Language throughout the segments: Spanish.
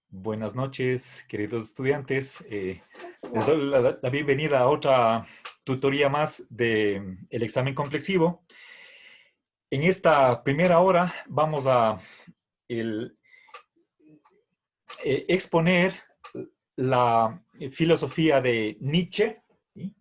Buenas noches, queridos estudiantes. Les doy la bienvenida a otra tutoría más del examen complexivo. En esta primera hora vamos a exponer la filosofía de Nietzsche. ¿Sí?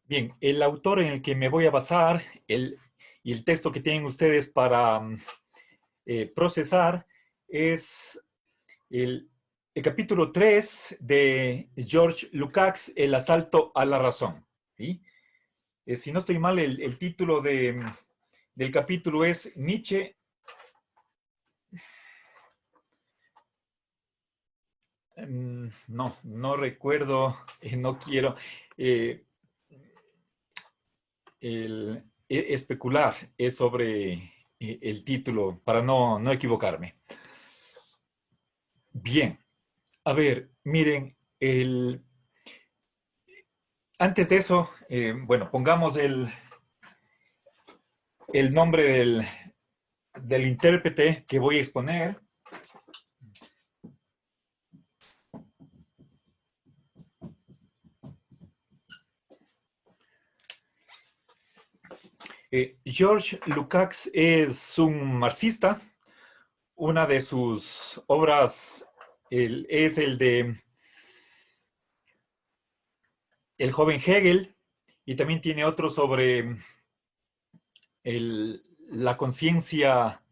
Bien, el autor en el que me voy a basar y el texto que tienen ustedes para procesar es el capítulo 3 de George Lukács, El asalto a la razón. ¿Sí? Si no estoy mal, el título del capítulo es Nietzsche. No recuerdo, no quiero especular sobre el título para no equivocarme. Bien, a ver, miren, antes de eso, bueno, pongamos el nombre del intérprete que voy a exponer. George Lukács es un marxista. Una de sus obras es el de El joven Hegel, y también tiene otro sobre la conciencia.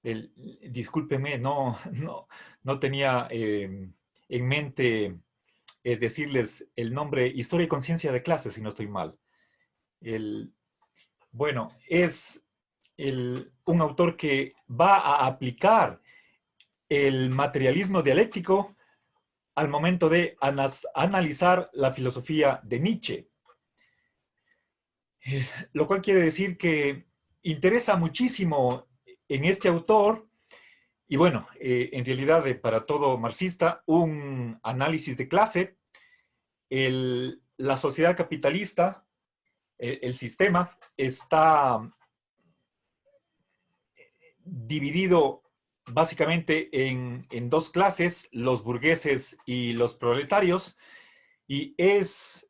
Discúlpeme, no tenía en mente decirles el nombre, Historia y conciencia de clase, si no estoy mal. Bueno, es un autor que va a aplicar el materialismo dialéctico al momento de analizar la filosofía de Nietzsche. Lo cual quiere decir que interesa muchísimo en este autor, y bueno, en realidad para todo marxista, un análisis de clase. La sociedad capitalista, el sistema, está dividido básicamente en dos clases, los burgueses y los proletarios, y es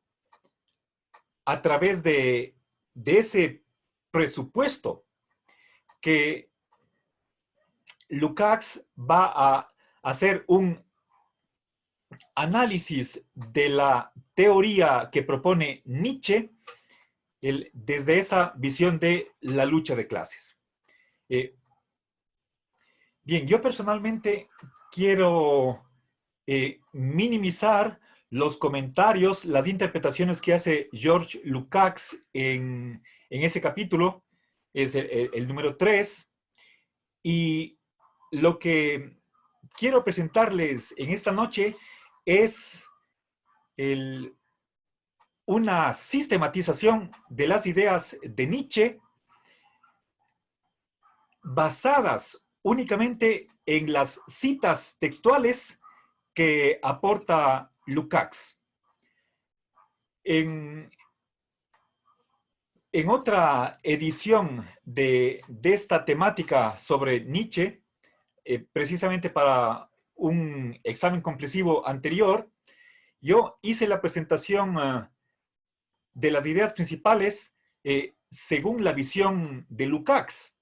a través de ese presupuesto que Lukács va a hacer un análisis de la teoría que propone Nietzsche desde esa visión de la lucha de clases. Bien, yo personalmente quiero minimizar los comentarios, las interpretaciones que hace George Lukács en ese capítulo, es el número 3, y lo que quiero presentarles en esta noche es una sistematización de las ideas de Nietzsche basadas únicamente en las citas textuales que aporta Lukács. En otra edición de esta temática sobre Nietzsche, precisamente para un examen comprensivo anterior, yo hice la presentación de las ideas principales según la visión de Lukács.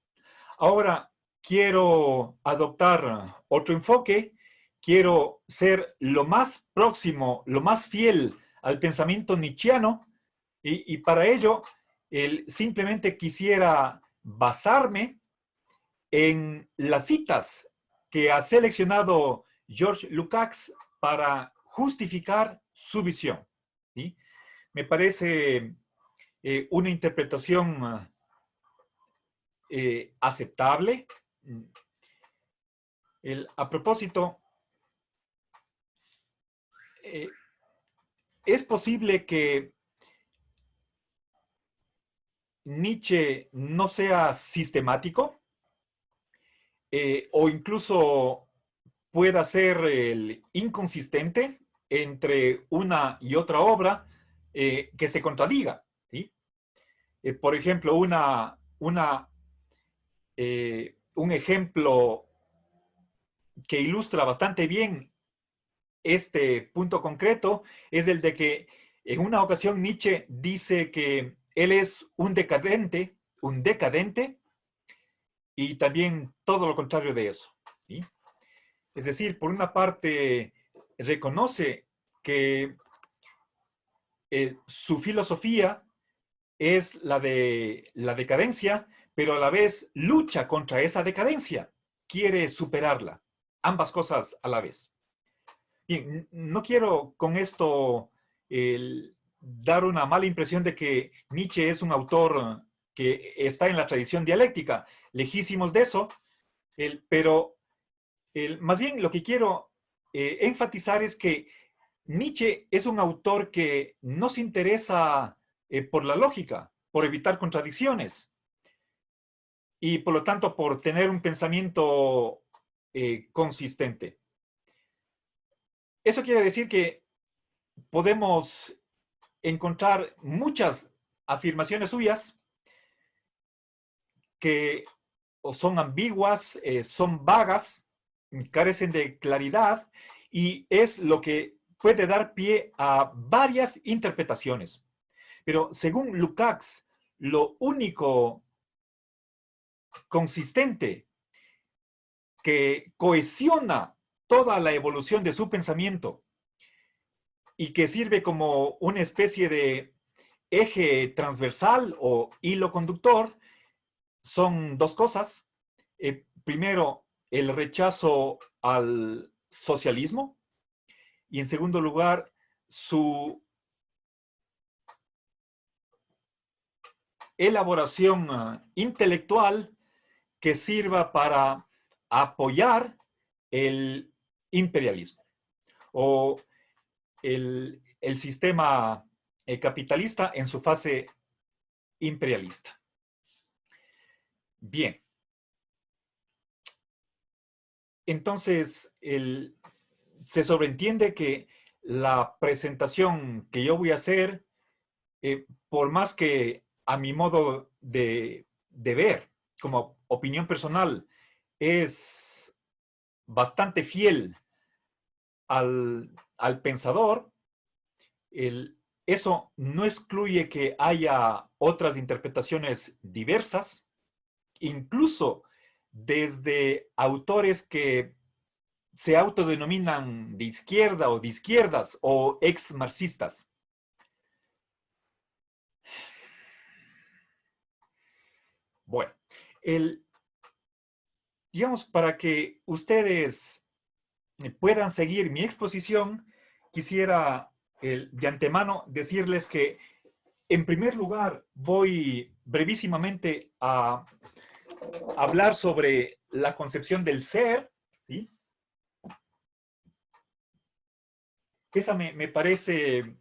Ahora quiero adoptar otro enfoque, quiero ser lo más próximo, lo más fiel al pensamiento nietzscheano, y para ello simplemente quisiera basarme en las citas que ha seleccionado George Lukács para justificar su visión. ¿Sí? Me parece una interpretación aceptable. A propósito, es posible que Nietzsche no sea sistemático. o incluso pueda ser el inconsistente entre una y otra obra que se contradiga, ¿sí? Por ejemplo, un ejemplo que ilustra bastante bien este punto concreto es el de que en una ocasión Nietzsche dice que él es un decadente, y también todo lo contrario de eso, ¿sí? Es decir, por una parte, reconoce que su filosofía es la de la decadencia, pero a la vez lucha contra esa decadencia, quiere superarla, ambas cosas a la vez. Bien, no quiero con esto dar una mala impresión de que Nietzsche es un autor que está en la tradición dialéctica, lejísimos de eso, pero más bien lo que quiero enfatizar es que Nietzsche es un autor que no se interesa por la lógica, por evitar contradicciones y por lo tanto por tener un pensamiento consistente. Eso quiere decir que podemos encontrar muchas afirmaciones suyas que o son ambiguas, son vagas, carecen de claridad y es lo que puede dar pie a varias interpretaciones. Pero según Lukács, lo único consistente que cohesiona toda la evolución de su pensamiento y que sirve como una especie de eje transversal o hilo conductor son dos cosas. Primero, el rechazo al socialismo y en segundo lugar, su elaboración intelectual que sirva para apoyar el imperialismo o el sistema capitalista en su fase imperialista. Bien. Entonces, se sobreentiende que la presentación que yo voy a hacer, por más que a mi modo de ver, como opinión personal, es bastante fiel al pensador, eso no excluye que haya otras interpretaciones diversas, incluso desde autores que se autodenominan de izquierda o de izquierdas o ex-marxistas. Bueno, digamos, para que ustedes puedan seguir mi exposición, quisiera de antemano decirles que, en primer lugar, voy brevísimamente a hablar sobre la concepción del ser, ¿sí? Esa me parece,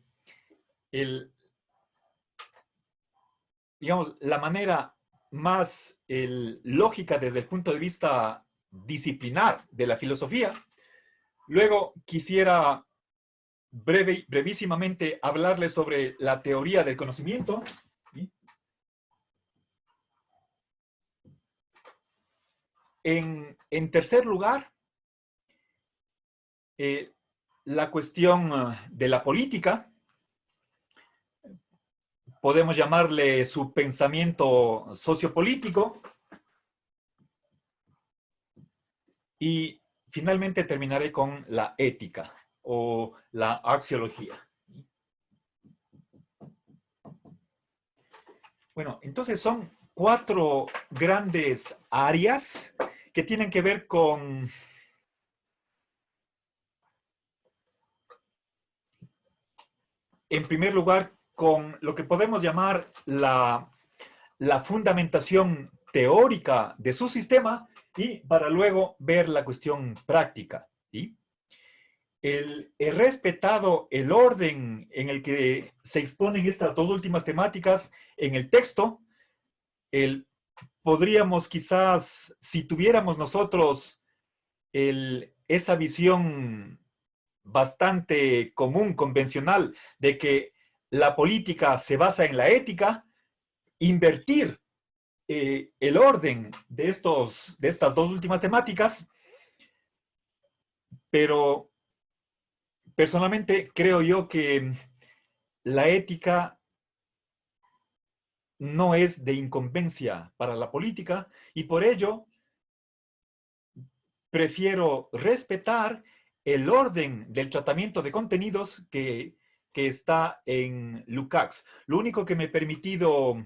digamos, la manera más lógica desde el punto de vista disciplinar de la filosofía. Luego quisiera brevísimamente hablarles sobre la teoría del conocimiento. ¿Sí? En tercer lugar, la cuestión de la política. Podemos llamarle su pensamiento sociopolítico. Y finalmente terminaré con la ética o la axiología. Bueno, entonces son 4 grandes áreas que tienen que ver con en primer lugar, con lo que podemos llamar la fundamentación teórica de su sistema y para luego ver la cuestión práctica. ¿Sí? He respetado el orden en el que se exponen estas dos últimas temáticas en el texto, podríamos quizás, si tuviéramos nosotros esa visión bastante común, convencional, de que la política se basa en la ética, invertir el orden de estas dos últimas temáticas, pero personalmente creo yo que la ética no es de incumbencia para la política y por ello prefiero respetar el orden del tratamiento de contenidos que está en Lukács. Lo único que me he permitido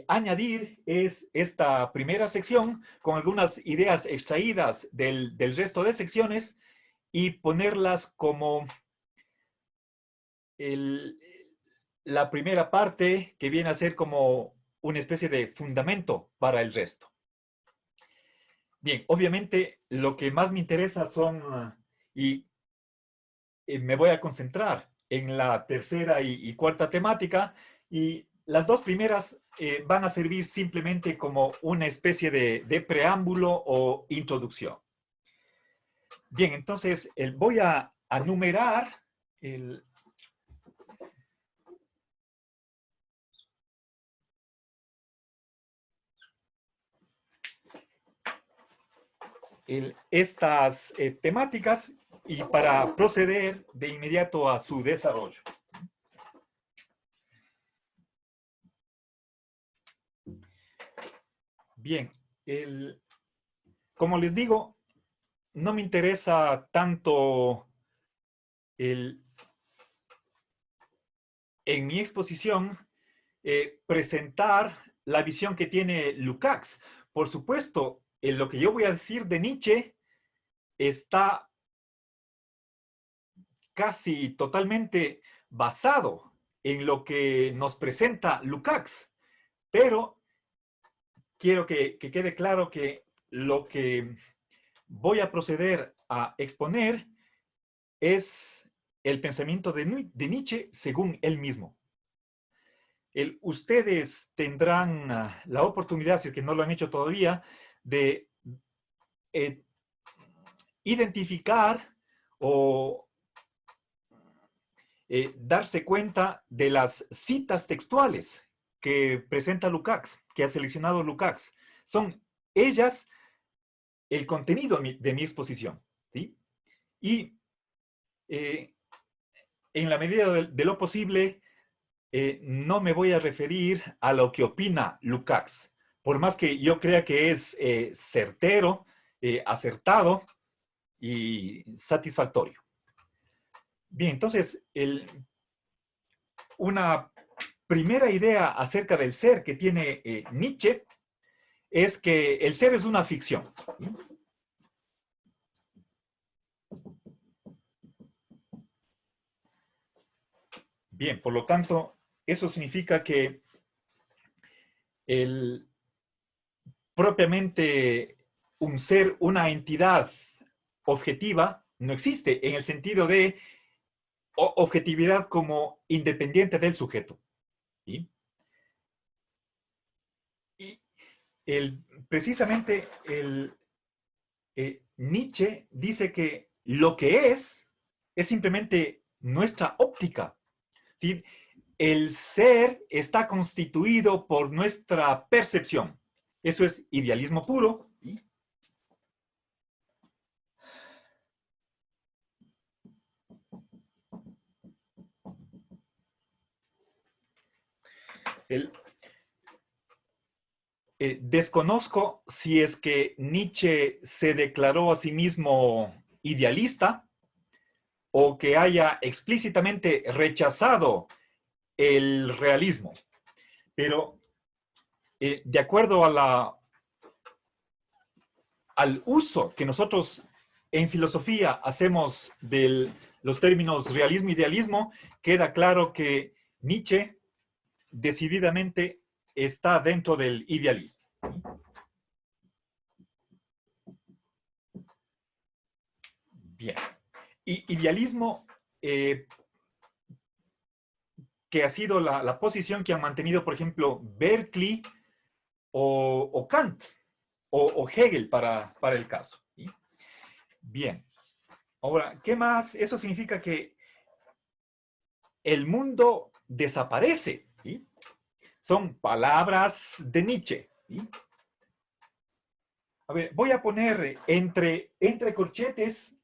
añadir es esta primera sección con algunas ideas extraídas del resto de secciones y ponerlas como el, la primera parte que viene a ser como una especie de fundamento para el resto. Bien, obviamente lo que más me interesa son, y me voy a concentrar en la tercera y cuarta temática, y las dos primeras van a servir simplemente como una especie de preámbulo o introducción. Bien, entonces voy a numerar estas temáticas y para proceder de inmediato a su desarrollo. Bien, como les digo, no me interesa tanto en mi exposición presentar la visión que tiene Lukács. Por supuesto, en lo que yo voy a decir de Nietzsche está casi totalmente basado en lo que nos presenta Lukács, pero quiero que quede claro que lo que voy a proceder a exponer es el pensamiento de Nietzsche según él mismo. Ustedes tendrán la oportunidad, si es que no lo han hecho todavía, de eh, identificar o darse cuenta de las citas textuales que presenta Lukács, que ha seleccionado Lukács. Son ellas el contenido de mi exposición. ¿Sí? Y en la medida de lo posible, no me voy a referir a lo que opina Lukács, por más que yo crea que es certero, acertado y satisfactorio. Bien, entonces, una primera idea acerca del ser que tiene Nietzsche es que el ser es una ficción. ¿Sí? Bien, por lo tanto, eso significa que el, propiamente un ser, una entidad objetiva, no existe en el sentido de objetividad como independiente del sujeto. ¿Sí? Y precisamente Nietzsche dice que lo que es simplemente nuestra óptica. ¿Sí? El ser está constituido por nuestra percepción. Eso es idealismo puro. ¿Sí? El, desconozco si es que Nietzsche se declaró a sí mismo idealista o que haya explícitamente rechazado el realismo. Pero de acuerdo al uso que nosotros en filosofía hacemos de los términos realismo e idealismo, queda claro que Nietzsche decididamente está dentro del idealismo. Bien. Y idealismo que ha sido la posición que han mantenido, por ejemplo, Berkeley o Kant o Hegel para el caso. ¿Sí? Bien. Ahora, ¿qué más? Eso significa que el mundo desaparece. ¿Sí? Son palabras de Nietzsche. ¿Sí? A ver, voy a poner entre corchetes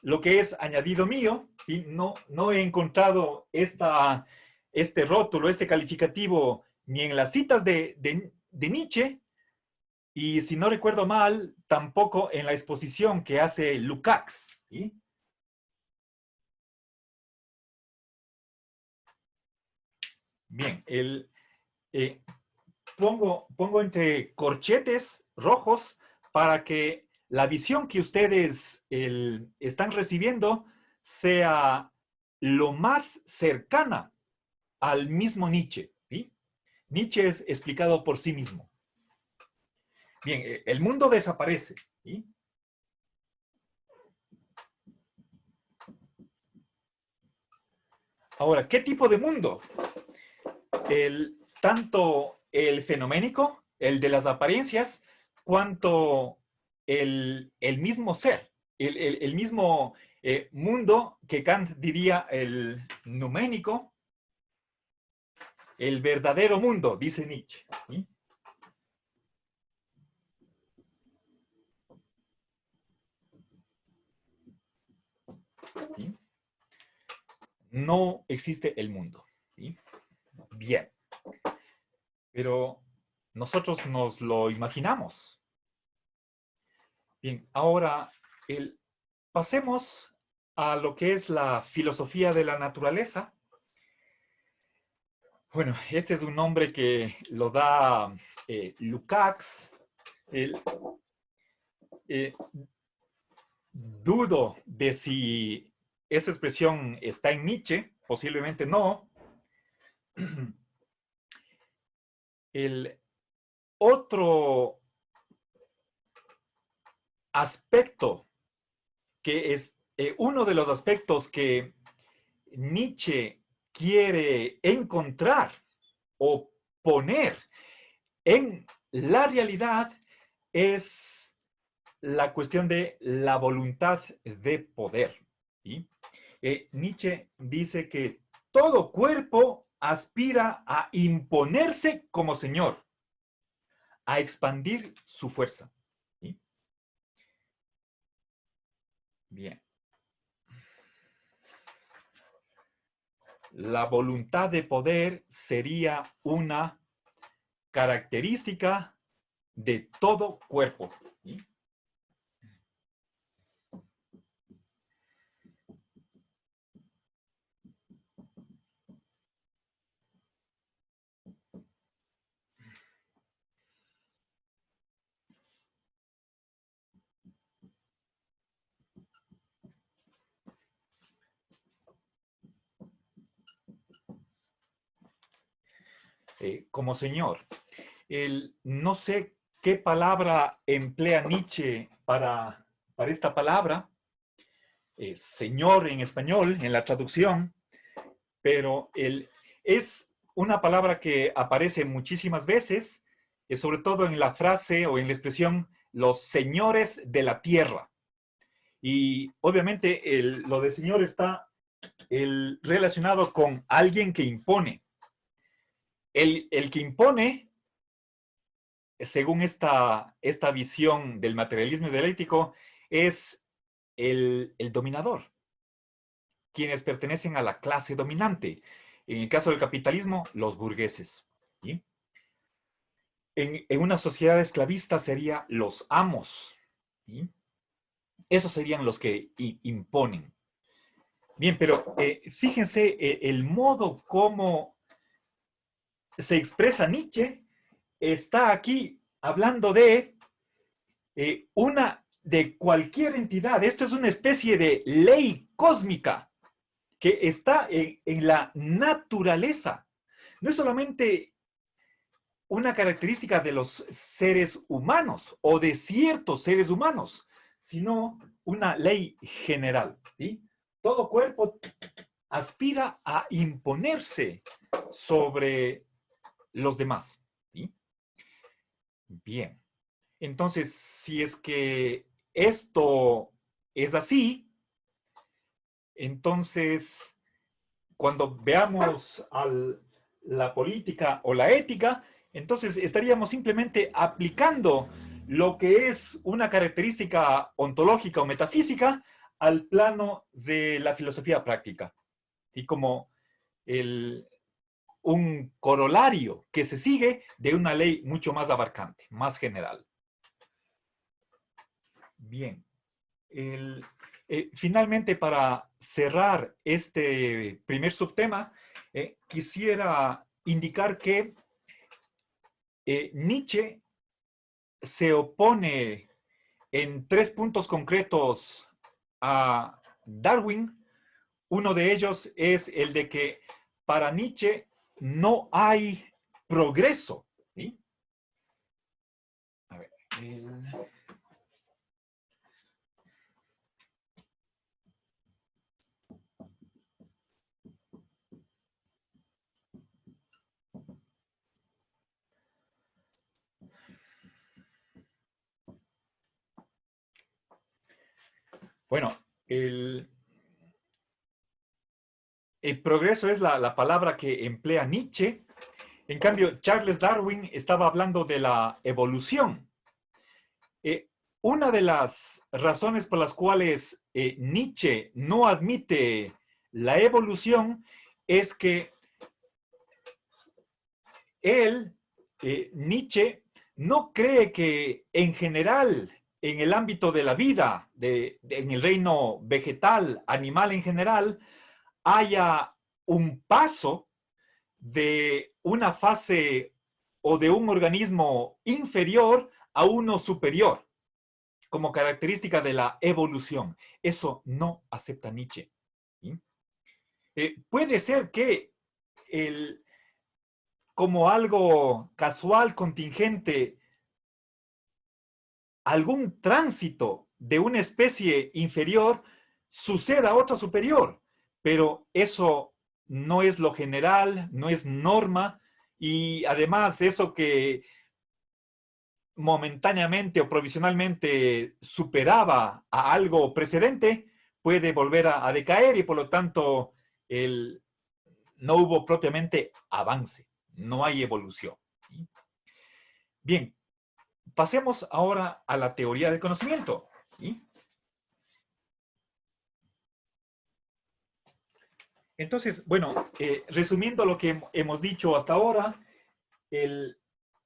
lo que es añadido mío. ¿Sí? No he encontrado este rótulo, este calificativo, ni en las citas de Nietzsche, y si no recuerdo mal, tampoco en la exposición que hace Lukács. ¿Sí? Bien, eh, pongo entre corchetes rojos para que la visión que ustedes están recibiendo sea lo más cercana al mismo Nietzsche. ¿Sí? Nietzsche es explicado por sí mismo. Bien, el mundo desaparece. ¿Sí? Ahora, ¿qué tipo de mundo? Tanto el fenoménico, el de las apariencias, cuanto el mismo ser, el mismo mundo que Kant diría el numénico, el verdadero mundo, dice Nietzsche. ¿Sí? ¿Sí? No existe el mundo. ¿Sí? Bien, pero nosotros nos lo imaginamos. Bien, ahora pasemos a lo que es la filosofía de la naturaleza. Bueno, este es un nombre que lo da Lukács. El, eh, dudo de si esa expresión está en Nietzsche, posiblemente no. El otro aspecto que es uno de los aspectos que Nietzsche quiere encontrar o poner en la realidad es la cuestión de la voluntad de poder. ¿Sí? Nietzsche dice que todo cuerpo aspira a imponerse como señor, a expandir su fuerza. ¿Sí? Bien. La voluntad de poder sería una característica de todo cuerpo. ¿Sí? Como señor. No sé qué palabra emplea Nietzsche para esta palabra, señor en español, en la traducción, pero es una palabra que aparece muchísimas veces, sobre todo en la frase o en la expresión los señores de la tierra. Y obviamente lo de señor está relacionado con alguien que impone. El que impone, según esta visión del materialismo dialéctico, es el dominador, quienes pertenecen a la clase dominante. En el caso del capitalismo, los burgueses. ¿Sí? En una sociedad esclavista serían los amos. ¿Sí? Esos serían los que imponen. Bien, pero fíjense el modo como se expresa Nietzsche. Está aquí hablando de cualquier entidad. Esto es una especie de ley cósmica que está en la naturaleza. No es solamente una característica de los seres humanos o de ciertos seres humanos, sino una ley general. ¿Sí? Todo cuerpo aspira a imponerse sobre los demás. ¿Sí? Bien. Entonces, si es que esto es así, entonces, cuando veamos la política o la ética, entonces estaríamos simplemente aplicando lo que es una característica ontológica o metafísica al plano de la filosofía práctica. Y como un corolario que se sigue de una ley mucho más abarcante, más general. Bien. Finalmente, para cerrar este primer subtema, quisiera indicar que Nietzsche se opone en 3 puntos concretos a Darwin. Uno de ellos es el de que para Nietzsche no hay progreso. ¿Sí? A ver, bueno, el progreso es la palabra que emplea Nietzsche. En cambio, Charles Darwin estaba hablando de la evolución. Una de las razones por las cuales Nietzsche no admite la evolución es que él, Nietzsche, no cree que en general, en el ámbito de la vida, en el reino vegetal, animal en general, haya un paso de una fase o de un organismo inferior a uno superior, como característica de la evolución. Eso no acepta Nietzsche. ¿Sí? Puede ser que como algo casual, contingente, algún tránsito de una especie inferior suceda a otra superior, pero eso no es lo general, no es norma, y además eso que momentáneamente o provisionalmente superaba a algo precedente puede volver a decaer y por lo tanto no hubo propiamente avance, no hay evolución. Bien, pasemos ahora a la teoría del conocimiento. ¿Sí? Entonces, bueno, resumiendo lo que hemos dicho hasta ahora, el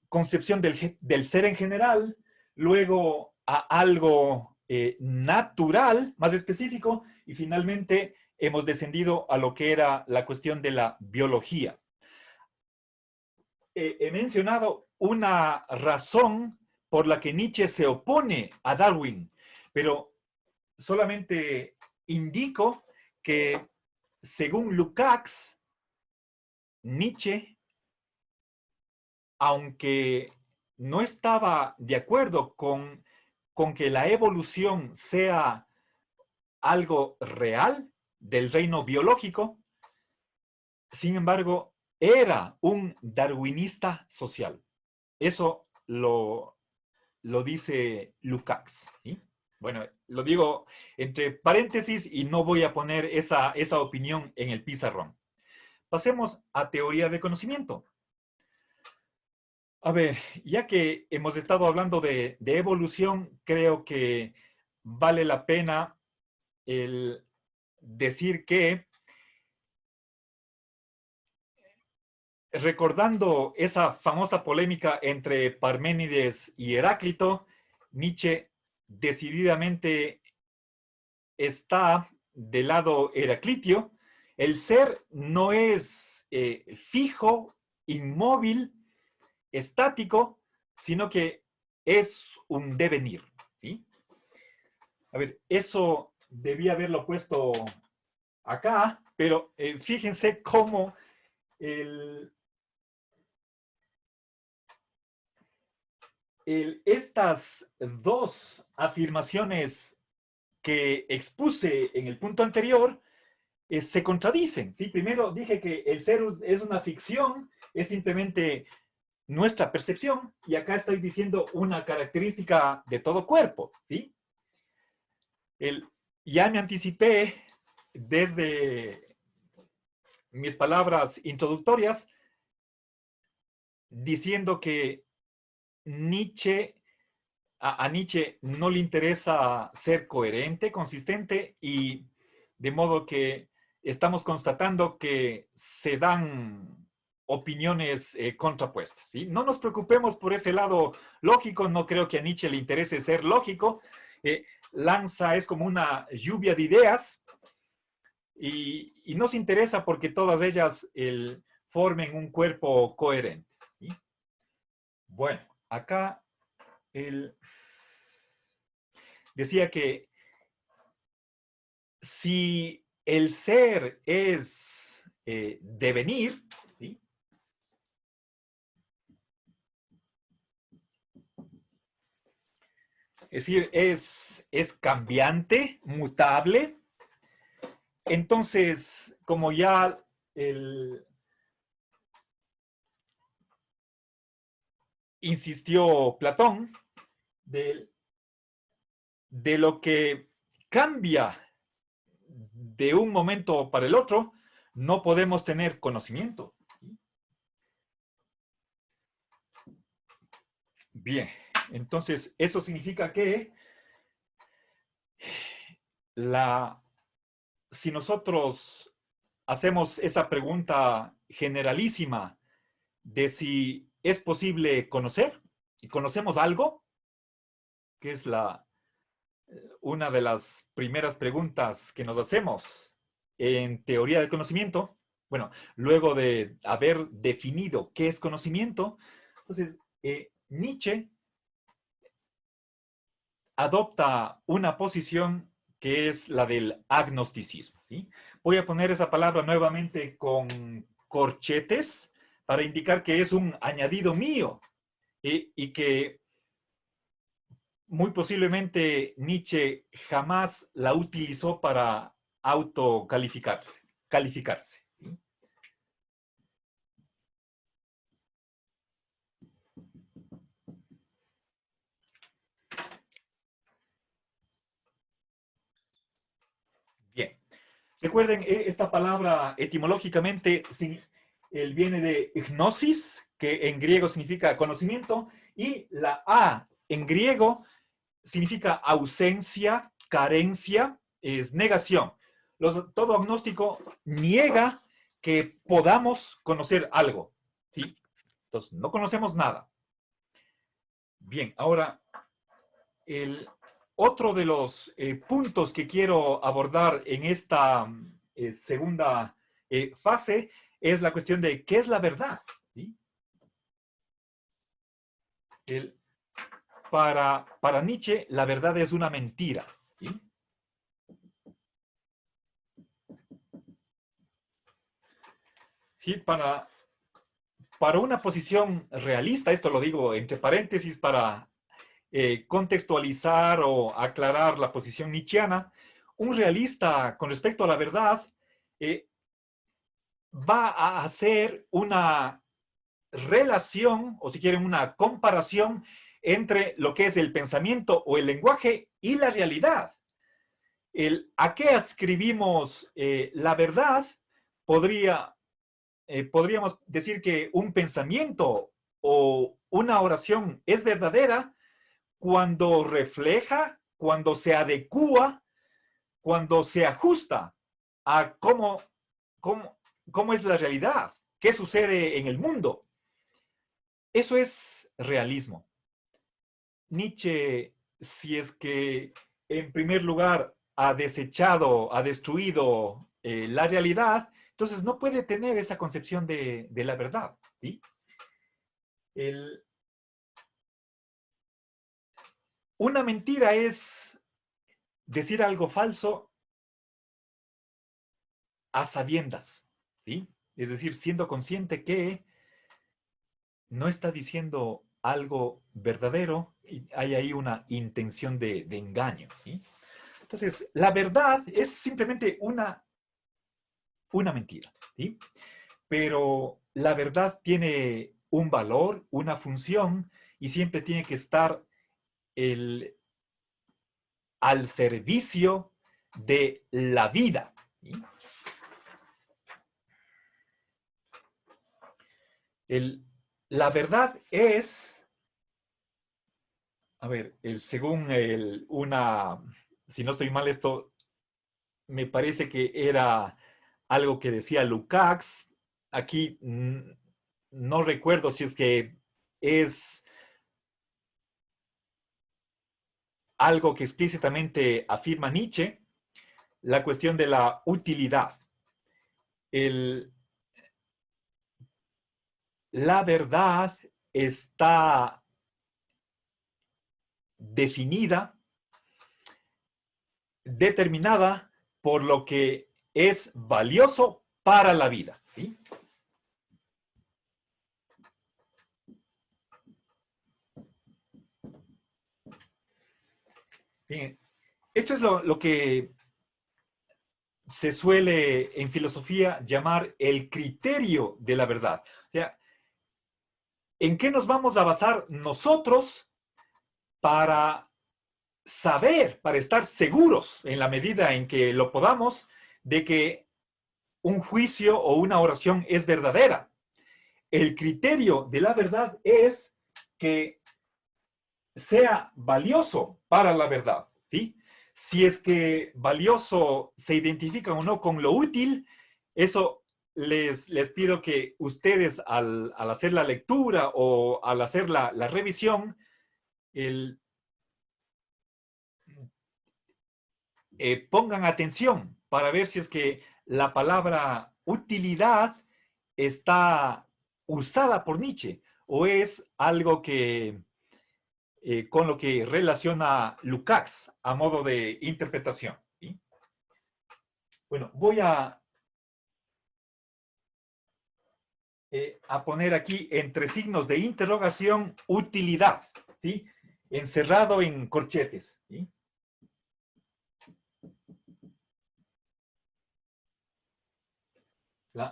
concepción del ser en general, luego a algo natural, más específico, y finalmente hemos descendido a lo que era la cuestión de la biología. He mencionado una razón por la que Nietzsche se opone a Darwin, pero solamente indico que según Lukács, Nietzsche, aunque no estaba de acuerdo con que la evolución sea algo real del reino biológico, sin embargo, era un darwinista social. Eso lo dice Lukács. ¿Sí? Bueno, lo digo entre paréntesis y no voy a poner esa opinión en el pizarrón. Pasemos a teoría de conocimiento. A ver, ya que hemos estado hablando de evolución, creo que vale la pena el decir que, recordando esa famosa polémica entre Parménides y Heráclito, Nietzsche decididamente está del lado heraclitio. El ser no es fijo, inmóvil, estático, sino que es un devenir. ¿Sí? A ver, eso debía haberlo puesto acá, pero fíjense cómo estas dos afirmaciones que expuse en el punto anterior se contradicen, ¿sí? Primero dije que el ser es una ficción, es simplemente nuestra percepción, y acá estoy diciendo una característica de todo cuerpo, ¿sí? Ya me anticipé desde mis palabras introductorias diciendo que Nietzsche, a Nietzsche no le interesa ser coherente, consistente, y de modo que estamos constatando que se dan opiniones contrapuestas, ¿sí? No nos preocupemos por ese lado lógico, no creo que a Nietzsche le interese ser lógico. Lanza es como una lluvia de ideas y nos interesa porque todas ellas formen un cuerpo coherente, ¿sí? Bueno, acá decía que si el ser es devenir, ¿sí? Es decir, es cambiante, mutable, entonces, como ya insistió Platón, de lo que cambia de un momento para el otro, no podemos tener conocimiento. Bien, entonces eso significa que si nosotros hacemos esa pregunta generalísima de si es posible conocer, y conocemos algo, que es una de las primeras preguntas que nos hacemos en teoría del conocimiento, bueno, luego de haber definido qué es conocimiento, entonces Nietzsche adopta una posición que es la del agnosticismo, ¿sí? Voy a poner esa palabra nuevamente con corchetes para indicar que es un añadido mío y que muy posiblemente Nietzsche jamás la utilizó para calificarse. ¿Sí? Bien. Recuerden, esta palabra etimológicamente viene de gnosis, que en griego significa conocimiento, y la A en griego significa ausencia, carencia, es negación. Todo agnóstico niega que podamos conocer algo, ¿sí? Entonces, no conocemos nada. Bien, ahora, el otro de los puntos que quiero abordar en esta segunda fase es la cuestión de qué es la verdad, ¿sí? Para Nietzsche, la verdad es una mentira, ¿sí? Sí, para una posición realista, esto lo digo entre paréntesis para contextualizar o aclarar la posición nietzscheana, un realista con respecto a la verdad va a hacer una relación, o si quieren, una comparación entre lo que es el pensamiento o el lenguaje y la realidad. ¿A qué adscribimos la verdad? Podríamos decir que un pensamiento o una oración es verdadera cuando refleja, cuando se adecua, cuando se ajusta a cómo es la realidad, qué sucede en el mundo. Eso es realismo. Nietzsche, si es que en primer lugar ha desechado, ha destruido la realidad, entonces no puede tener esa concepción de la verdad, ¿sí? Una mentira es decir algo falso a sabiendas, ¿sí? Es decir, siendo consciente que no está diciendo algo verdadero y hay ahí una intención de engaño, ¿sí? Entonces, la verdad es simplemente una una mentira, ¿sí? Pero la verdad tiene un valor, una función, y siempre tiene que estar al servicio de la vida, ¿sí? La verdad es, a ver, según si no estoy mal, esto me parece que era algo que decía Lukács. Aquí no recuerdo si es que es algo que explícitamente afirma Nietzsche, la cuestión de la utilidad. El, la verdad está definida, determinada por lo que es valioso para la vida, ¿sí? Bien, esto es lo que se suele en filosofía llamar el criterio de la verdad. O sea, ¿en qué nos vamos a basar nosotros para saber, para estar seguros en la medida en que lo podamos, de que un juicio o una oración es verdadera? El criterio de la verdad es que sea valioso para la verdad, ¿sí? Si es que valioso se identifica o no con lo útil, eso les pido que ustedes al hacer la lectura o al hacer la revisión, pongan atención para ver si es que la palabra utilidad está usada por Nietzsche o es algo que con lo que relaciona Lukács a modo de interpretación, ¿sí? Bueno, voy a poner aquí entre signos de interrogación utilidad, ¿sí? Encerrado en corchetes, ¿sí? La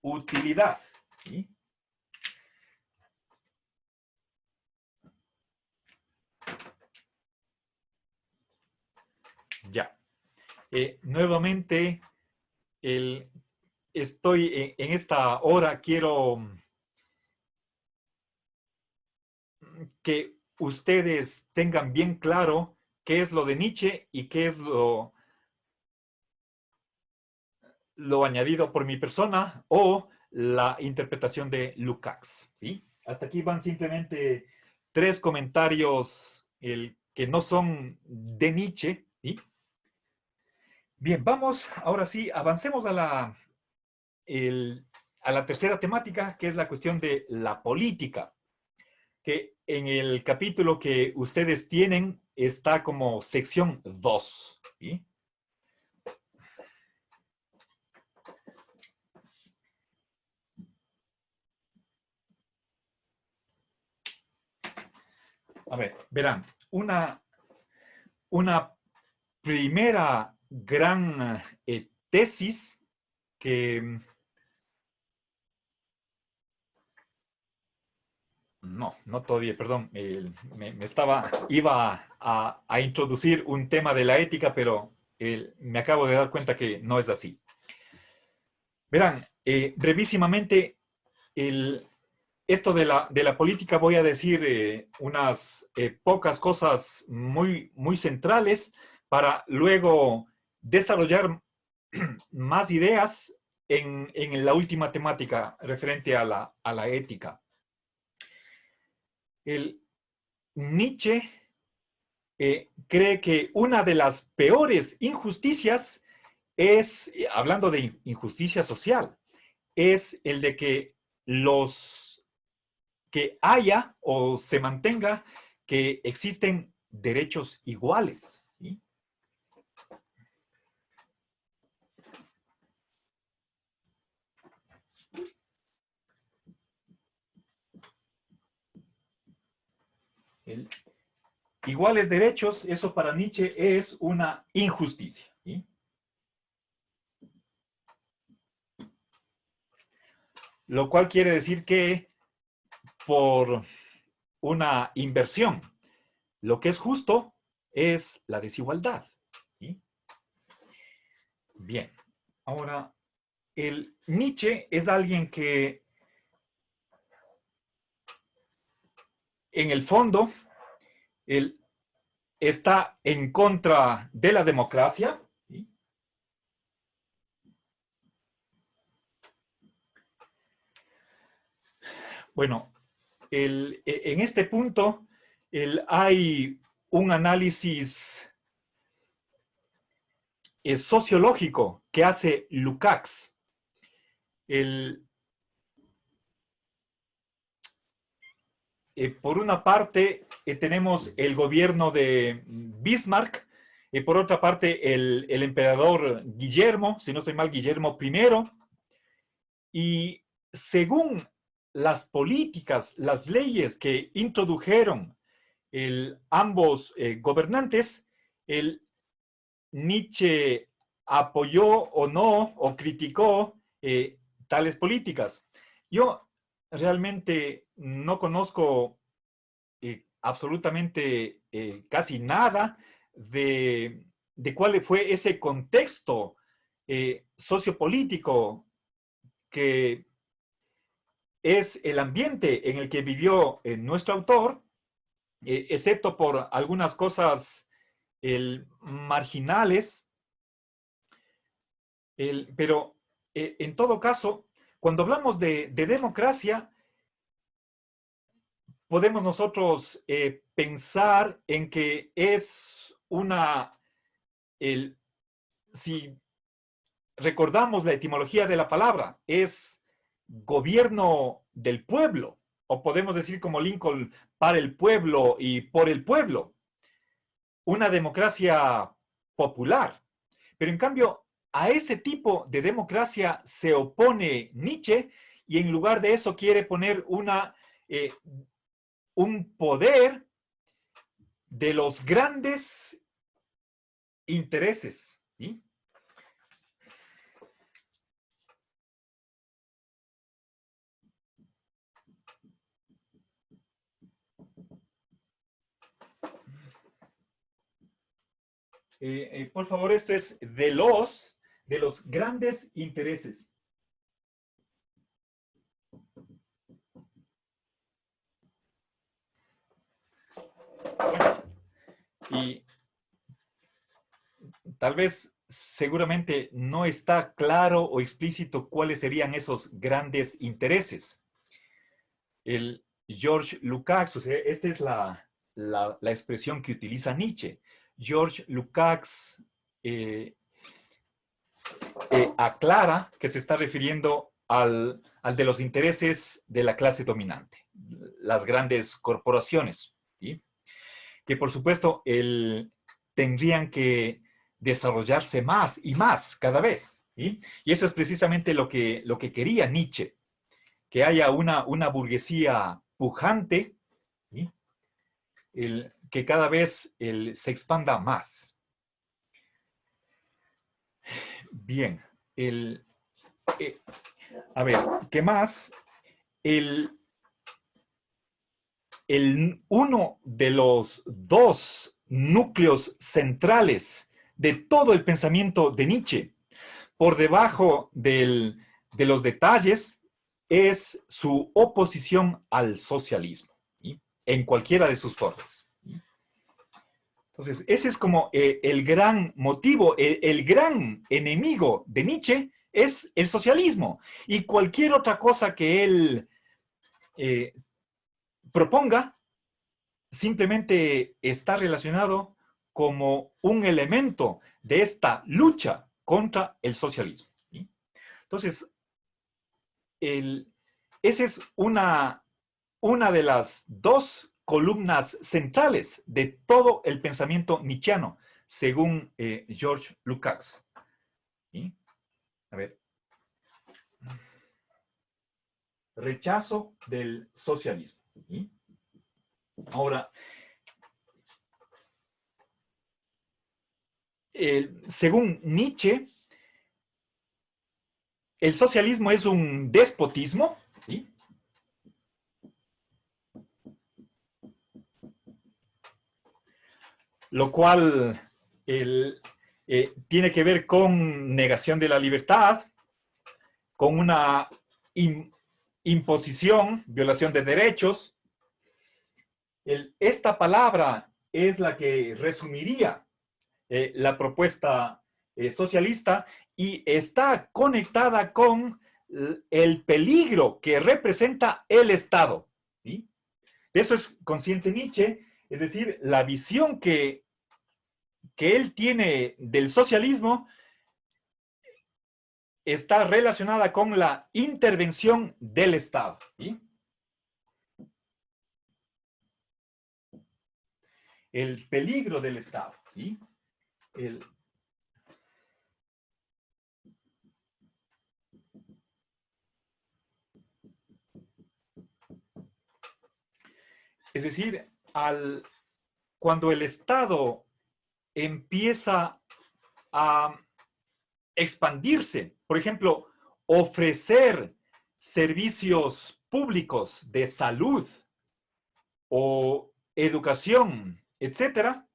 utilidad, ¿sí? Ya. Nuevamente, estoy en esta hora, quiero que ustedes tengan bien claro qué es lo de Nietzsche y qué es lo añadido por mi persona o la interpretación de Lukács, ¿sí? Hasta aquí van simplemente 3 comentarios que no son de Nietzsche, ¿sí? Bien, vamos, ahora sí, avancemos a la tercera temática, que es la cuestión de la política, que en el capítulo que ustedes tienen está como sección 2, ¿sí? A ver, verán, una primera gran tesis que no todavía, perdón, iba a introducir un tema de la ética, pero me acabo de dar cuenta que no es así. Verán, brevísimamente, esto de la política voy a decir unas pocas cosas muy centrales para luego desarrollar más ideas en la última temática referente a la ética. Nietzsche cree que una de las peores injusticias es, hablando de injusticia social, es el de que haya o se mantenga que existen derechos iguales, ¿sí? El, iguales derechos, eso para Nietzsche es una injusticia, ¿sí? lo cual quiere decir que por una inversión, lo que es justo es la desigualdad. ¿Sí? Bien, ahora, el Nietzsche es alguien que, en el fondo, él está en contra de la democracia. ¿Sí? Bueno, en este punto hay un análisis sociológico que hace Lukács. El, por una parte, tenemos el gobierno de Bismarck, por otra parte, el emperador Guillermo, si no estoy mal, Guillermo I, y según las políticas, las leyes que introdujeron ambos gobernantes, el Nietzsche apoyó o no, o criticó tales políticas. Yo realmente no conozco absolutamente casi nada de cuál fue ese contexto sociopolítico que es el ambiente en el que vivió nuestro autor, excepto por algunas cosas marginales, pero en todo caso, cuando hablamos de democracia, podemos nosotros pensar en que es si recordamos la etimología de la palabra, es gobierno del pueblo, o podemos decir como Lincoln, para el pueblo y por el pueblo, una democracia popular. Pero en cambio, a ese tipo de democracia se opone Nietzsche y en lugar de eso quiere poner un poder de los grandes intereses. ¿Sí? Por favor, esto es de los grandes intereses. Bueno, y tal vez seguramente no está claro o explícito cuáles serían esos grandes intereses. El George Lukács, o sea, esta es la expresión que utiliza Nietzsche. George Lukács aclara que se está refiriendo al de los intereses de la clase dominante, las grandes corporaciones, ¿sí? Que por supuesto tendrían que desarrollarse más y más cada vez. ¿Sí? Y eso es precisamente lo que quería Nietzsche, que haya una burguesía pujante, ¿sí? Que cada vez se expanda más. Bien, eh, a ver, ¿qué más? Uno de los dos núcleos centrales de todo el pensamiento de Nietzsche, por debajo de los detalles, es su oposición al socialismo, ¿sí? En cualquiera de sus formas. ¿Sí? Entonces, ese es como el gran motivo, el gran enemigo de Nietzsche es el socialismo. Y cualquier otra cosa que él proponga simplemente está relacionado como un elemento de esta lucha contra el socialismo. ¿Sí? Entonces, esa es una de las dos columnas centrales de todo el pensamiento nietzscheano, según George Lukács. ¿Sí? A ver. Rechazo del socialismo. ¿Sí? Ahora, según Nietzsche, el socialismo es un despotismo, ¿sí? Lo cual tiene que ver con negación de la libertad, con una imposición, violación de derechos. Esta palabra es la que resumiría la propuesta socialista y está conectada con el peligro que representa el Estado. ¿Sí? De eso es consciente Nietzsche, es decir, la visión que él tiene del socialismo está relacionada con la intervención del Estado. ¿Sí? El peligro del Estado. ¿Sí? Es decir, cuando el Estado empieza a expandirse, por ejemplo, ofrecer servicios públicos de salud o educación, etcétera,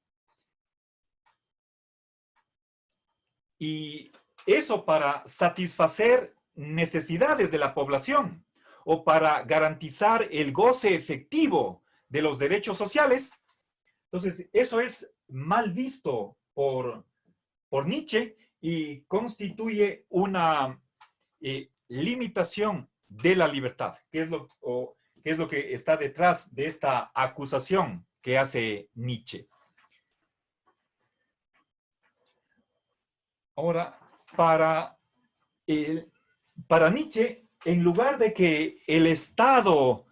y eso para satisfacer necesidades de la población o para garantizar el goce efectivo de los derechos sociales. Entonces, eso es mal visto por Nietzsche y constituye una limitación de la libertad, que es lo que está detrás de esta acusación que hace Nietzsche. Ahora, para Nietzsche, en lugar de que el Estado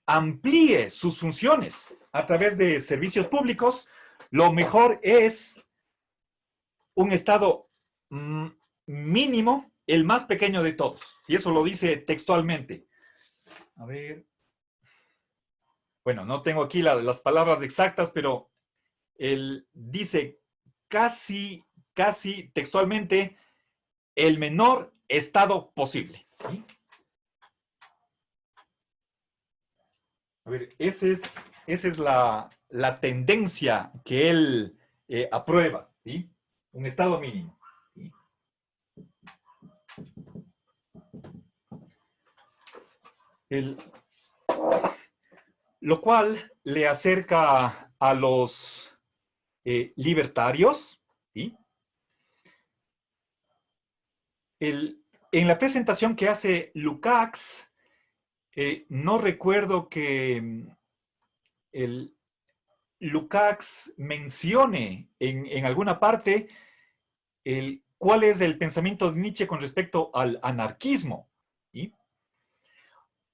amplíe sus funciones a través de servicios públicos, lo mejor es un Estado mínimo, el más pequeño de todos. Y eso lo dice textualmente. A ver. Bueno, no tengo aquí las palabras exactas, pero él dice casi textualmente el menor Estado posible. ¿Sí? A ver, esa es la tendencia que él aprueba, ¿sí? Un Estado mínimo. ¿Sí? Lo cual le acerca a los libertarios. ¿Sí? En la presentación que hace Lukács, no recuerdo que Lukács mencione en alguna parte cuál es el pensamiento de Nietzsche con respecto al anarquismo. ¿Sí?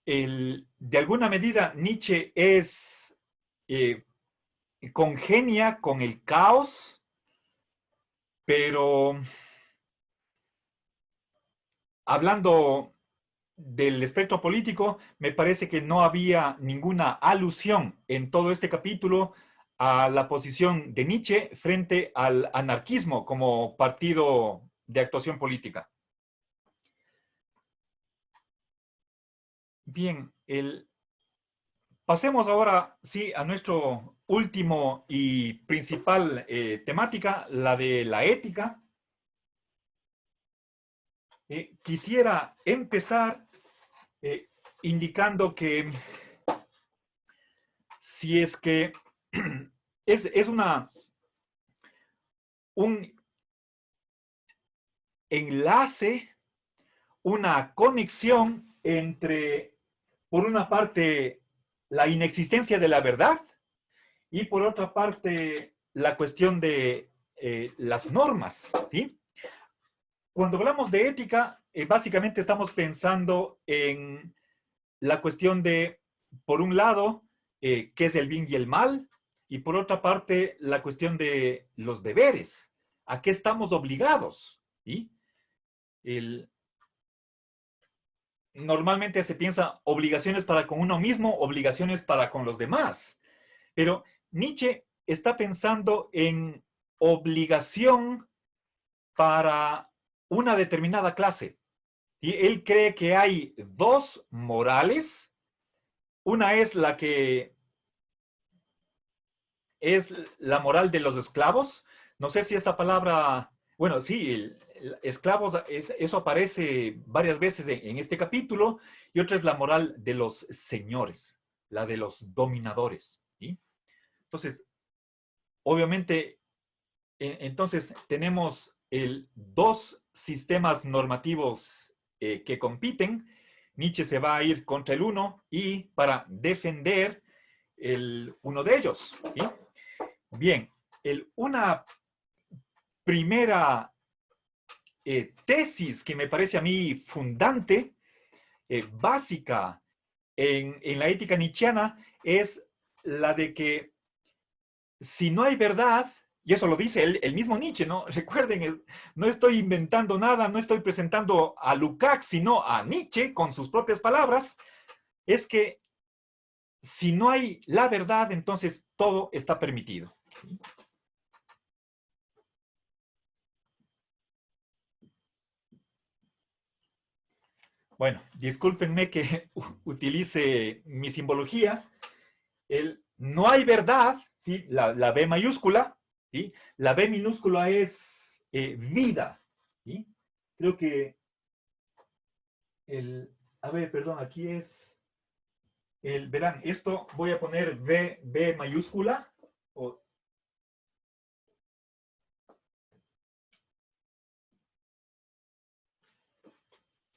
De alguna medida, Nietzsche congenia con el caos, pero hablando del espectro político, me parece que no había ninguna alusión en todo este capítulo a la posición de Nietzsche frente al anarquismo como partido de actuación política. Bien, pasemos ahora, sí, a nuestro último y principal temática, la de la ética. Quisiera empezar indicando que si es que es un enlace, una conexión entre, por una parte, la inexistencia de la verdad y por otra parte, la cuestión de las normas, ¿sí? Cuando hablamos de ética, básicamente estamos pensando en la cuestión de, por un lado, qué es el bien y el mal, y por otra parte, la cuestión de los deberes, a qué estamos obligados, ¿sí? Normalmente se piensa obligaciones para con uno mismo, obligaciones para con los demás, pero Nietzsche está pensando en obligación para una determinada clase. Y él cree que hay dos morales. Una es la que es la moral de los esclavos. No sé si esa palabra, bueno, sí, esclavos, eso aparece varias veces en este capítulo, y otra es la moral de los señores, la de los dominadores. ¿Sí? Entonces, obviamente, entonces tenemos dos sistemas normativos que compiten. Nietzsche se va a ir contra el uno y para defender uno de ellos. ¿Sí? Bien, una primera tesis que me parece a mí fundante, básica en la ética nietzscheana, es la de que si no hay verdad, y eso lo dice el mismo Nietzsche, ¿no? Recuerden, no estoy inventando nada, no estoy presentando a Lukács, sino a Nietzsche con sus propias palabras, es que si no hay la verdad, entonces todo está permitido. Bueno, discúlpenme que utilice mi simbología. No hay verdad, ¿sí? La B mayúscula, ¿sí? La B minúscula es vida. ¿Sí? Creo que a ver, perdón, aquí es verán, esto voy a poner B mayúscula. O,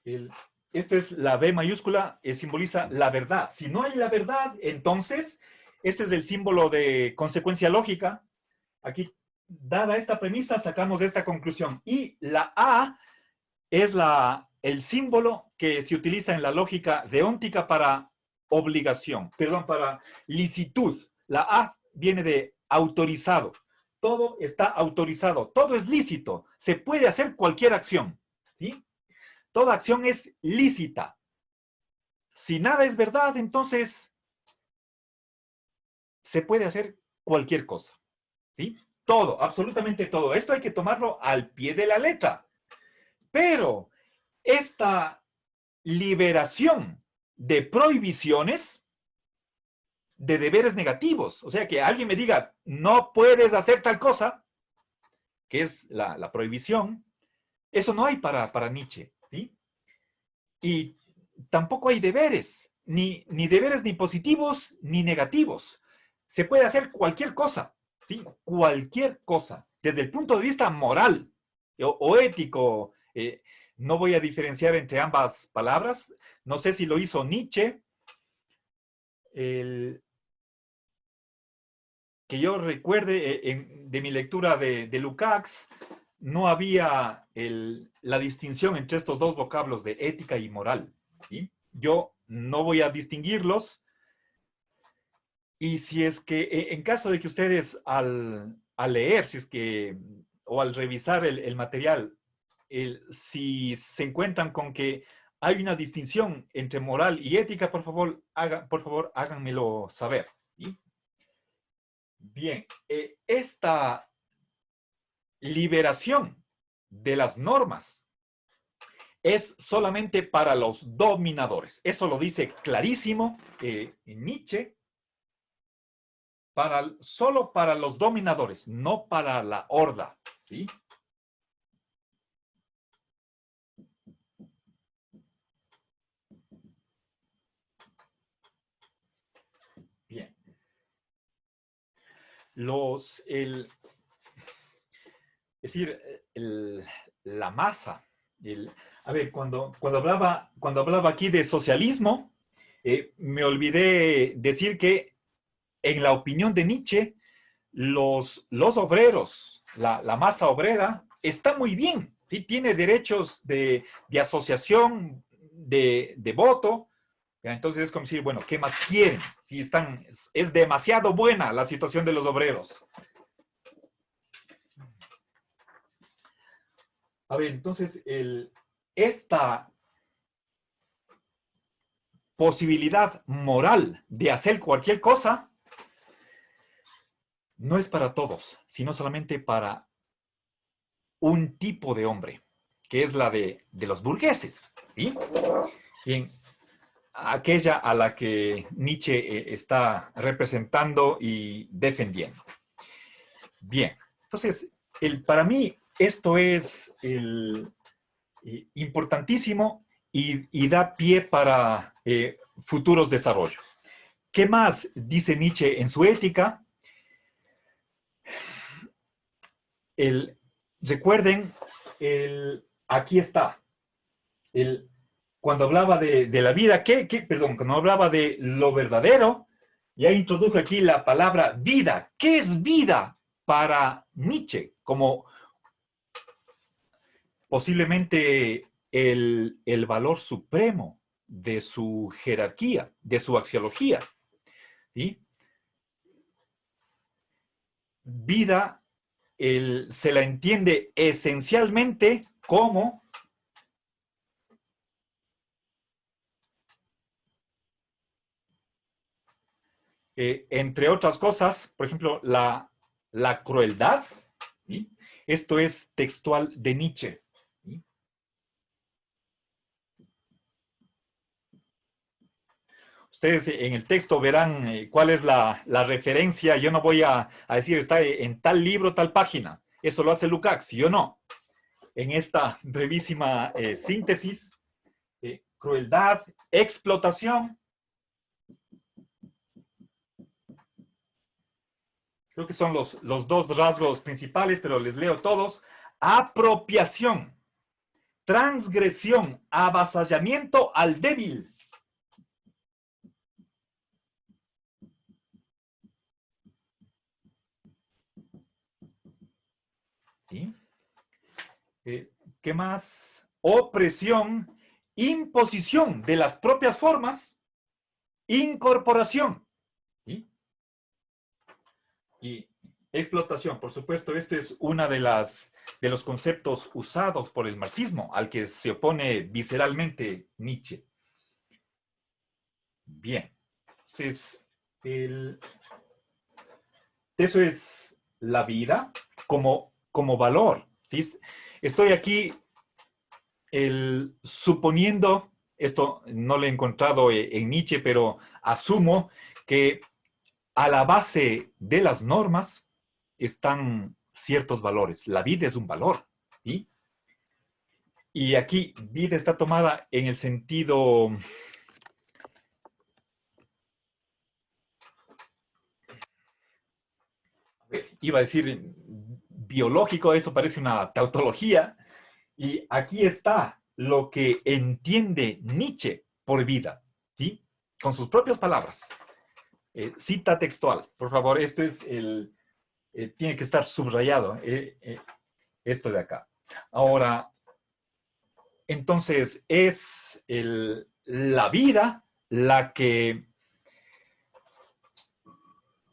el, esto es la B mayúscula, simboliza la verdad. Si no hay la verdad, entonces, este es el símbolo de consecuencia lógica. Aquí, dada esta premisa, sacamos esta conclusión. Y la A es el símbolo que se utiliza en la lógica deóntica para obligación, perdón, para licitud. La A viene de autorizado. Todo está autorizado, todo es lícito. Se puede hacer cualquier acción. ¿Sí? Toda acción es lícita. Si nada es verdad, entonces se puede hacer cualquier cosa. ¿Sí? Todo, absolutamente todo. Esto hay que tomarlo al pie de la letra. Pero esta liberación de prohibiciones, de deberes negativos, o sea, que alguien me diga, no puedes hacer tal cosa, que es la prohibición, eso no hay para Nietzsche. ¿Sí? Y tampoco hay deberes, ni deberes ni positivos ni negativos. Se puede hacer cualquier cosa, ¿sí? Cualquier cosa, desde el punto de vista moral o ético. No voy a diferenciar entre ambas palabras. No sé si lo hizo Nietzsche. Que yo recuerde de mi lectura de Lukács, no había la distinción entre estos dos vocablos de ética y moral. ¿Sí? Yo no voy a distinguirlos, y si es que, en caso de que ustedes al leer, si es que, o al revisar el material, si se encuentran con que hay una distinción entre moral y ética, por favor háganmelo saber. ¿Sí? Bien, esta liberación de las normas es solamente para los dominadores. Eso lo dice clarísimo Nietzsche, solo para los dominadores, no para la horda. ¿Sí? Bien. Es decir, la masa. A ver, cuando hablaba aquí de socialismo, me olvidé decir que en la opinión de Nietzsche, los obreros, la masa obrera, está muy bien. ¿Sí? Tiene derechos de asociación, de voto. Entonces es como decir, bueno, ¿qué más quieren? Si es demasiado buena la situación de los obreros. A ver, entonces, esta posibilidad moral de hacer cualquier cosa no es para todos, sino solamente para un tipo de hombre, que es la de los burgueses. ¿Sí? Bien, aquella a la que Nietzsche está representando y defendiendo. Bien, entonces, para mí esto es importantísimo y da pie para futuros desarrollos. ¿Qué más dice Nietzsche en su ética? Recuerden, aquí está, cuando hablaba de la vida, perdón, cuando hablaba de lo verdadero, ya introdujo aquí la palabra vida. ¿Qué es vida para Nietzsche? Como posiblemente el valor supremo de su jerarquía, de su axiología. ¿Sí? Vida se la entiende esencialmente como entre otras cosas, por ejemplo, la crueldad. ¿Sí? Esto es textual de Nietzsche. ¿Sí? Ustedes en el texto verán cuál es la referencia. Yo no voy a decir, está en tal libro, tal página. Eso lo hace Lukács, yo no. En esta brevísima síntesis, crueldad, explotación. Creo que son los dos rasgos principales, pero les leo todos. Apropiación, transgresión, avasallamiento al débil. ¿Sí? ¿Qué más? Opresión, imposición de las propias formas, incorporación. ¿Sí? Y explotación, por supuesto, este es una de los conceptos usados por el marxismo, al que se opone visceralmente Nietzsche. Bien, entonces, eso es la vida como valor. ¿Sí? Estoy aquí suponiendo, esto no lo he encontrado en Nietzsche, pero asumo que a la base de las normas están ciertos valores. La vida es un valor. ¿Sí? Y aquí vida está tomada en el sentido, iba a decir biológico, eso parece una tautología, y aquí está lo que entiende Nietzsche por vida, ¿sí? Con sus propias palabras. Cita textual, por favor, esto es tiene que estar subrayado, esto de acá. Ahora, entonces, es la vida la que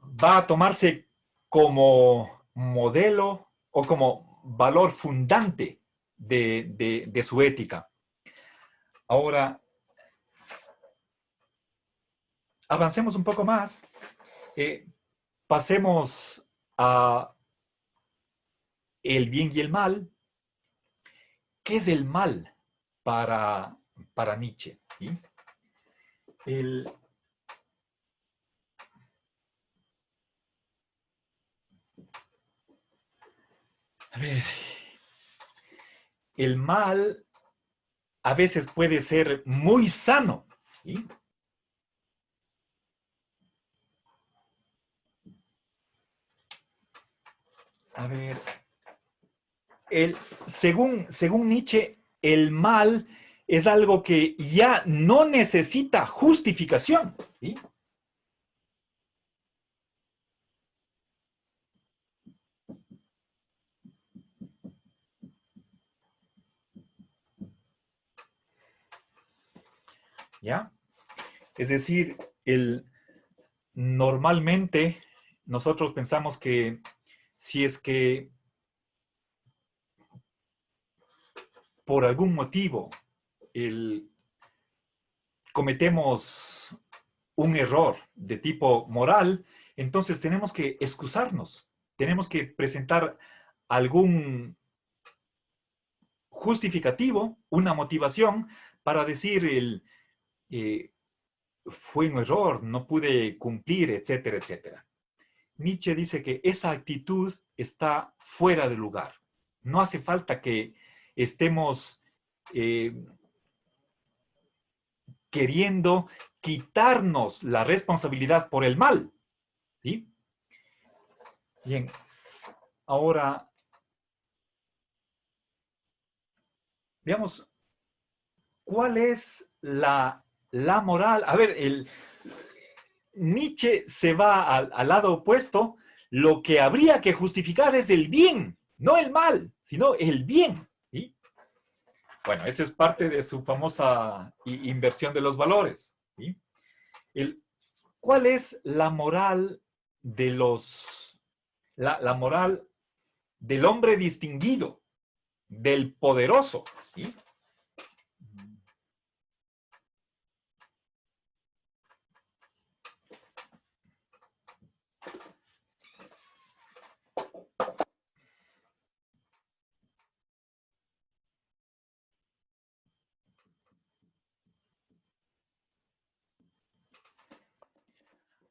va a tomarse como modelo o como valor fundante de su ética. Ahora, avancemos un poco más. Pasemos a el bien y el mal. ¿Qué es el mal para Nietzsche? ¿Sí? El, a ver, el mal a veces puede ser muy sano. ¿Sí? A ver, según Nietzsche, el mal es algo que ya no necesita justificación. ¿Sí? ¿Ya? Es decir, normalmente nosotros pensamos que si es que por algún motivo cometemos un error de tipo moral, entonces tenemos que excusarnos, tenemos que presentar algún justificativo, una motivación para decir fue un error, no pude cumplir, etcétera, etcétera. Nietzsche dice que esa actitud está fuera de lugar. No hace falta que estemos queriendo quitarnos la responsabilidad por el mal. ¿Sí? Bien, ahora veamos cuál es la moral. A ver, Nietzsche se va al lado opuesto. Lo que habría que justificar es el bien, no el mal, sino el bien. ¿Sí? Bueno, esa es parte de su famosa inversión de los valores. ¿Sí? ¿Cuál es la moral de la moral del hombre distinguido, del poderoso? ¿Sí?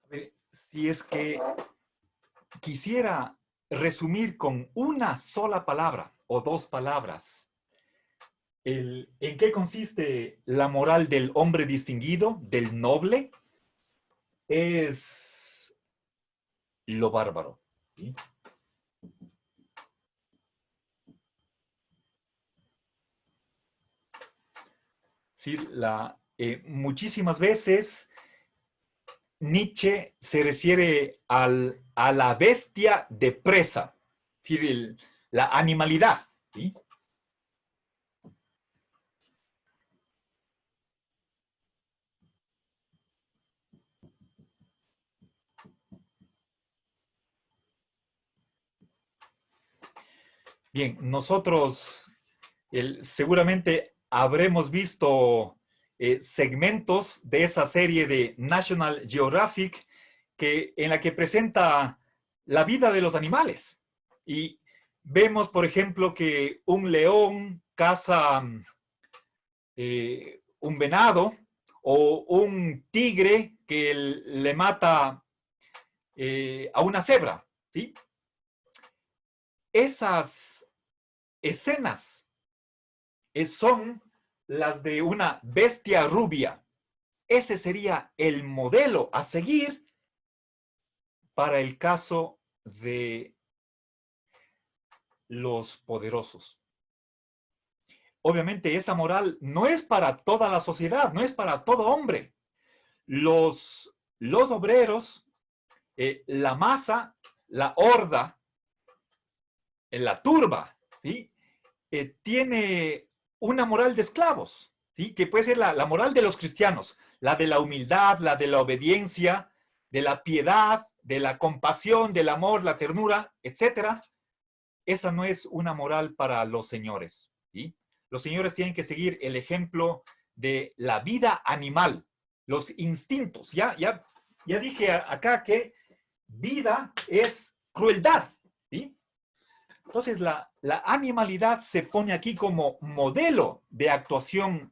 A ver, si es que quisiera resumir con una sola palabra o dos palabras, ¿en qué consiste la moral del hombre distinguido, del noble? Es lo bárbaro. ¿Sí? Sí, muchísimas veces Nietzsche se refiere a la bestia de presa, es decir, la animalidad. ¿Sí? Bien, nosotros seguramente habremos visto segmentos de esa serie de National Geographic en la que presenta la vida de los animales. Y vemos, por ejemplo, que un león caza un venado o un tigre que le mata a una cebra. ¿Sí? Esas escenas son las de una bestia rubia. Ese sería el modelo a seguir para el caso de los poderosos. Obviamente esa moral no es para toda la sociedad, no es para todo hombre. Los obreros, la masa, la horda, la turba, ¿sí? Tiene una moral de esclavos, ¿sí? Que puede ser la moral de los cristianos, la de la humildad, la de la obediencia, de la piedad, de la compasión, del amor, la ternura, etcétera. Esa no es una moral para los señores. ¿Sí? Los señores tienen que seguir el ejemplo de la vida animal, los instintos. Ya dije acá que vida es crueldad. ¿Sí? Entonces, la animalidad se pone aquí como modelo de actuación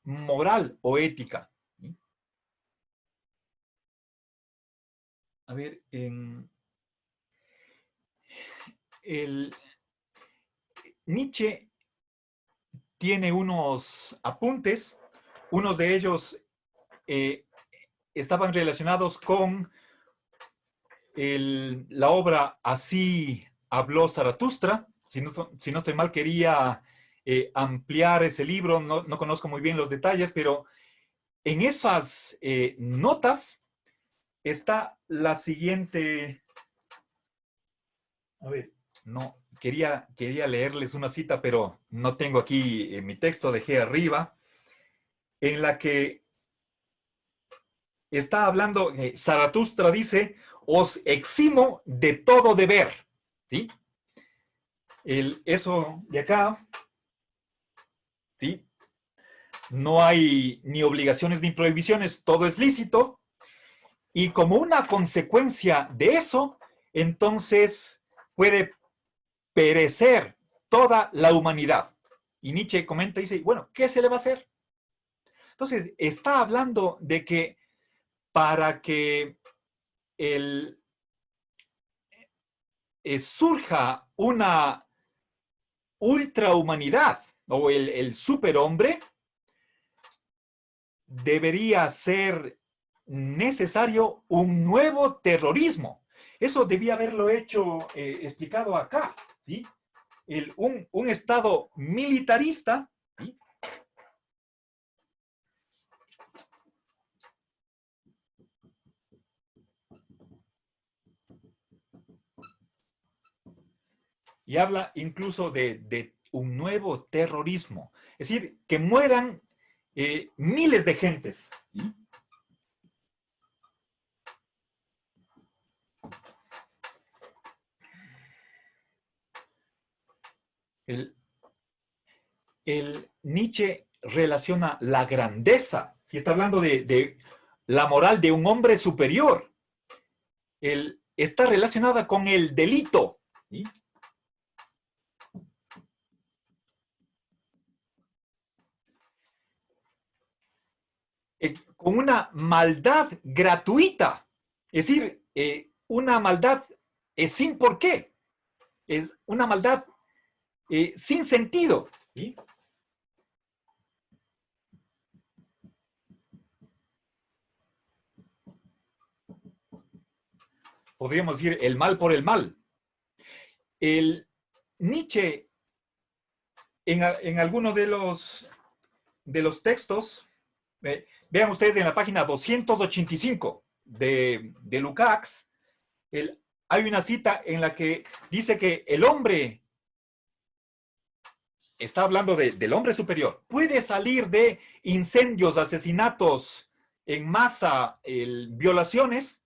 moral o ética. ¿Sí? A ver, Nietzsche tiene unos apuntes, unos de ellos estaban relacionados con la obra Así habló Zaratustra. Si no estoy mal, quería ampliar ese libro, no conozco muy bien los detalles, pero en esas notas está la siguiente. A ver, no, quería leerles una cita, pero no tengo aquí mi texto, dejé arriba, en la que está hablando, Zaratustra dice, os eximo de todo deber. ¿Sí? Eso de acá, ¿sí? No hay ni obligaciones ni prohibiciones, todo es lícito. Y como una consecuencia de eso, entonces puede perecer toda la humanidad. y Nietzsche comenta y dice, bueno, ¿qué se le va a hacer? Entonces, está hablando de que para que surja una ultrahumanidad o el superhombre, debería ser necesario un nuevo terrorismo. Eso debía haberlo hecho, explicado acá, ¿sí? Un Estado militarista, ¿sí? Y habla incluso de un nuevo terrorismo. Es decir, que mueran miles de gentes. ¿Sí? El Nietzsche relaciona la grandeza, y está hablando de la moral de un hombre superior, está relacionada con el delito. ¿Sí? Con una maldad gratuita, es decir, una maldad sin por qué, es una maldad sin sentido. ¿Sí? Podríamos decir el mal por el mal. El Nietzsche, en alguno de los textos, vean ustedes en la página 285 de Lukács, hay una cita en la que dice que el hombre, está hablando del hombre superior, puede salir de incendios, asesinatos en masa, violaciones,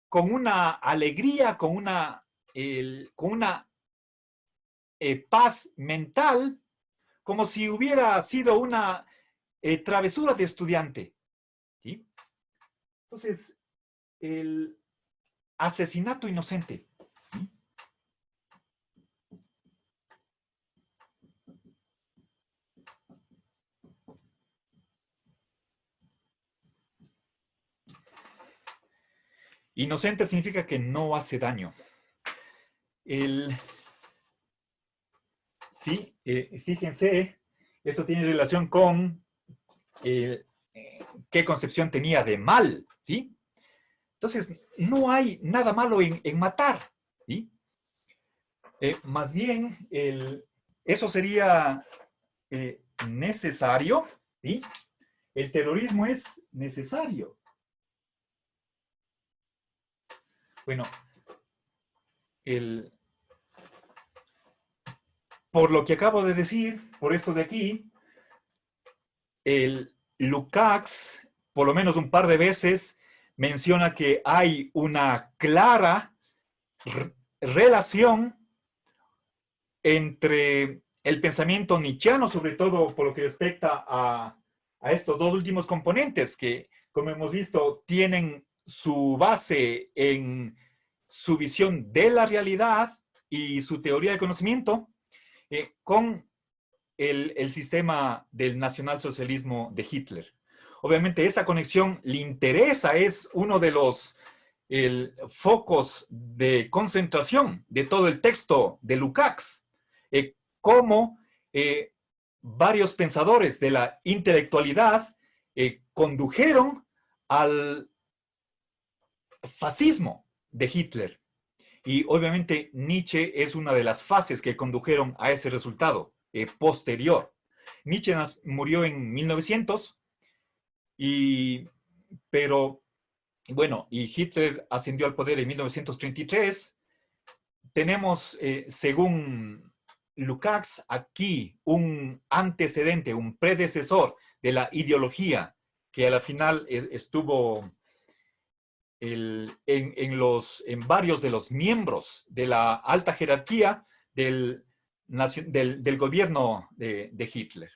con una alegría, con una paz mental, como si hubiera sido una travesura de estudiante. ¿Sí? Entonces, el asesinato inocente. ¿Sí? Inocente significa que no hace daño. Sí, fíjense, eso tiene relación con qué concepción tenía de mal, ¿sí? Entonces, no hay nada malo en matar, ¿sí? Más bien, eso sería necesario, ¿sí? El terrorismo es necesario. Bueno, por lo que acabo de decir, por esto de aquí, el Lukács, por lo menos un par de veces, menciona que hay una clara relación entre el pensamiento nietzscheano, sobre todo por lo que respecta a estos dos últimos componentes que, como hemos visto, tienen su base en su visión de la realidad y su teoría de conocimiento, con el sistema del nacionalsocialismo de Hitler. Obviamente esa conexión le interesa, es uno de los focos de concentración de todo el texto de Lukács, cómo varios pensadores de la intelectualidad condujeron al fascismo de Hitler. Y obviamente Nietzsche es una de las fases que condujeron a ese resultado posterior. Nietzsche murió en 1900, pero bueno, y Hitler ascendió al poder en 1933. Tenemos, según Lukács, aquí un antecedente, un predecesor de la ideología que a la final estuvo en varios de los miembros de la alta jerarquía del gobierno de Hitler.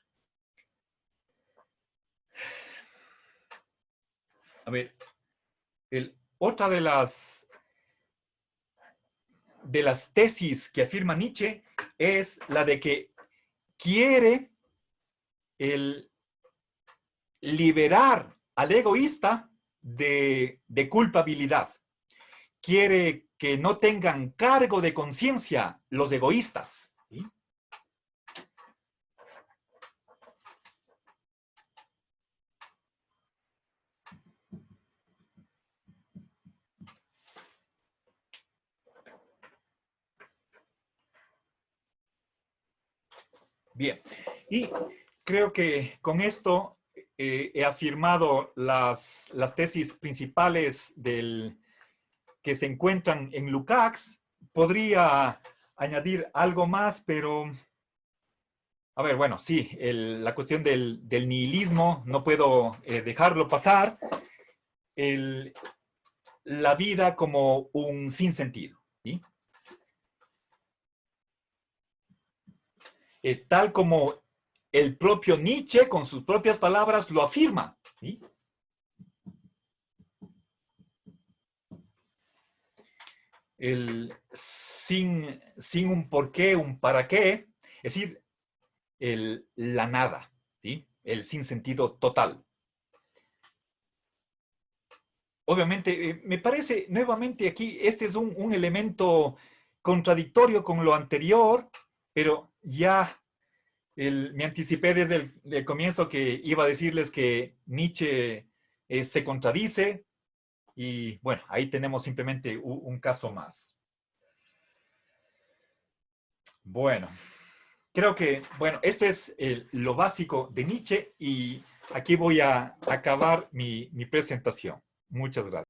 A ver, otra de las tesis que afirma Nietzsche es la de que quiere el liberar al egoísta de culpabilidad. Quiere que no tengan cargo de conciencia los egoístas. ¿Sí? Bien, y creo que con esto he afirmado las tesis principales que se encuentran en Lukács. Podría añadir algo más, pero a ver, bueno, sí, la cuestión del nihilismo, no puedo dejarlo pasar. La vida como un sinsentido. ¿Sí? Tal como el propio Nietzsche, con sus propias palabras, lo afirma. ¿Sí? Sin un porqué, un para qué, es decir, la nada, ¿sí? El sinsentido total. Obviamente, me parece nuevamente aquí, este es un elemento contradictorio con lo anterior, pero ya me anticipé desde el comienzo que iba a decirles que Nietzsche se contradice y bueno, ahí tenemos simplemente un caso más. Bueno, creo que, bueno, esto es lo básico de Nietzsche y aquí voy a acabar mi presentación. Muchas gracias.